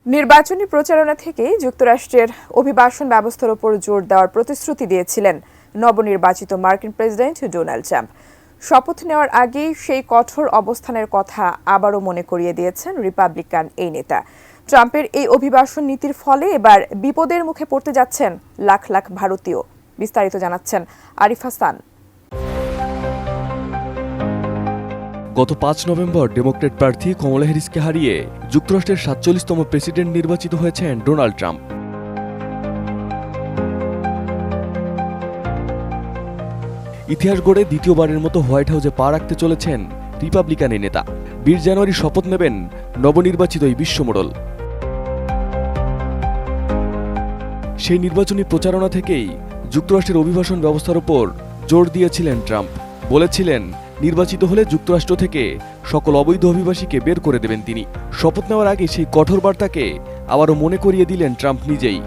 নির্বাচনী প্রচারণা থেকে যুক্তরাষ্ট্রের অভিবাসন ব্যবস্থার উপর জোর দেওয়ার প্রতিশ্রুতি দিয়েছিলেন নবনির্বাচিত মার্কিন প্রেসিডেন্ট ডোনাল্ড ট্রাম্প। শপথ নেওয়ার আগেই সেই কঠোর অবস্থানের কথা আবারও মনে করিয়ে দিয়েছেন রিপাবলিকান এই নেতা। ট্রাম্পের এই অভিবাসন নীতির ফলে এবার বিপদের মুখে পড়তে যাচ্ছেন লাখ লাখ ভারতীয়। বিস্তারিত জানাচ্ছেন আরিফ হাসান। গত ৫ নভেম্বর ডেমোক্র্যাট প্রার্থী কমলা হ্যারিসকে হারিয়ে যুক্তরাষ্ট্রের ৪৭তম প্রেসিডেন্ট নির্বাচিত হয়েছেন ডোনাল্ড ট্রাম্প। ইতিহাস গড়ে দ্বিতীয়বারের মতো হোয়াইট হাউসে পা রাখতে চলেছেন রিপাবলিকান এই নেতা। ২০ জানুয়ারি শপথ নেবেন নবনির্বাচিত এই বিশ্বমোড়ল। সেই নির্বাচনী প্রচারণা থেকেই যুক্তরাষ্ট্রের অভিবাসন ব্যবস্থার উপর জোর দিয়েছিলেন ট্রাম্প। বলেছিলেন, নির্বাচিত হলে যুক্তরাষ্ট্র থেকে সকল অবৈধ অভিবাসীকে বের করে দেবেন তিনি। শপথ নেওয়ার আগে সেই কঠোর বার্তাকে আবারও মনে করিয়ে দিলেন ট্রাম্প নিজেই।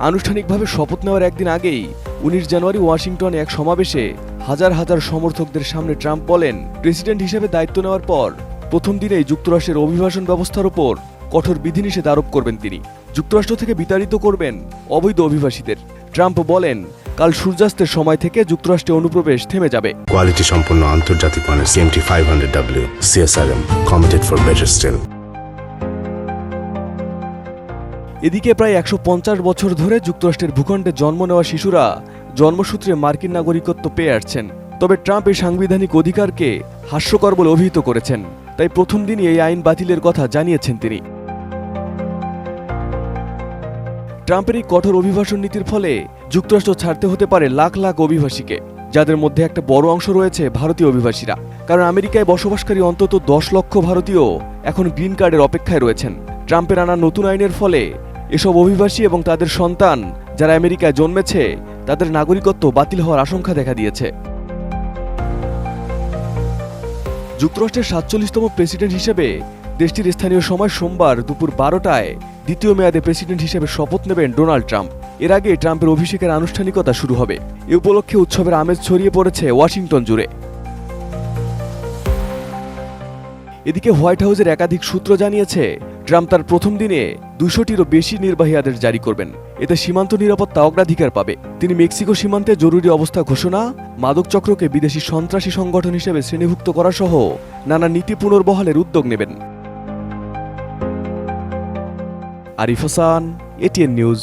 আনুষ্ঠানিকভাবে শপথ নেওয়ার একদিন আগেই ১৯ জানুয়ারি ওয়াশিংটনে এক সমাবেশে হাজার হাজার সমর্থকদের সামনে ট্রাম্প বলেন, প্রেসিডেন্ট হিসেবে দায়িত্ব নেওয়ার পর প্রথম দিনেই যুক্তরাষ্ট্রের অভিবাসন ব্যবস্থার উপর কঠোর বিধিনিষেধ আরোপ করবেন তিনি। যুক্তরাষ্ট্র থেকে বিতাড়িত করবেন অবৈধ অভিবাসীদের। ট্রাম্প বলেন, কাল সূর্যাস্তের সময় থেকে যুক্তরাষ্ট্রে অনুপ্রবেশ থেমে যাবে। কোয়ালিটি সম্পন্ন আন্তর্জাতিক মানের CMT 500W CSRM committed for better still. এদিকে প্রায় ১৫০ বছর ধরে যুক্তরাষ্ট্রের ভূখণ্ডে জন্ম নেওয়া শিশুরা জন্মসূত্রে মার্কিন নাগরিকত্ব পেয়ে আসছেন। তবে ট্রাম্প এই সাংবিধানিক অধিকারকে হাস্যকর বলে অভিহিত করেছেন। তাই প্রথম দিনই এই আইন বাতিলের কথা জানিয়েছেন তিনি। ট্রাম্পের এই কঠোর অভিবাসন নীতির ফলে যুক্তরাষ্ট্র ছাড়তে হতে পারে লাখ লাখ অভিবাসীকে, যাদের মধ্যে একটা বড় অংশ রয়েছে ভারতীয় অভিবাসীরা। কারণ আমেরিকায় বসবাসকারী অন্তত ১০ লক্ষ ভারতীয় এখন গ্রিন কার্ডের অপেক্ষায় রয়েছেন। ট্রাম্পের আনা নতুন আইনের ফলে এসব অভিবাসী এবং তাদের সন্তান যারা আমেরিকায় জন্মেছে তাদের নাগরিকত্ব বাতিল হওয়ার আশঙ্কা দেখা দিয়েছে। যুক্তরাষ্ট্রের ৪৭তম প্রেসিডেন্ট হিসেবে দেশটির স্থানীয় সময় সোমবার দুপুর ১২টায় দ্বিতীয় মেয়াদে প্রেসিডেন্ট হিসেবে শপথ নেবেন ডোনাল্ড ট্রাম্প। এর আগে ট্রাম্পের অভিষেকের আনুষ্ঠানিকতা শুরু হবে। এ উপলক্ষে উৎসবের আমেজ ছড়িয়ে পড়েছে ওয়াশিংটন জুড়ে। এদিকে হোয়াইট হাউসের একাধিক সূত্র জানিয়েছে, ট্রাম্প তার প্রথম দিনে ২০০টিরও বেশি নির্বাহী আদেশ জারি করবেন। এতে সীমান্ত নিরাপত্তা অগ্রাধিকার পাবে। তিনি মেক্সিকো সীমান্তে জরুরি অবস্থা ঘোষণা, মাদক চক্রকে বিদেশি সন্ত্রাসী সংগঠন হিসেবে শ্রেণীভুক্ত করা সহ নানা নীতি পুনর্বহালের উদ্যোগ নেবেন। Arif Hasan, ATN news.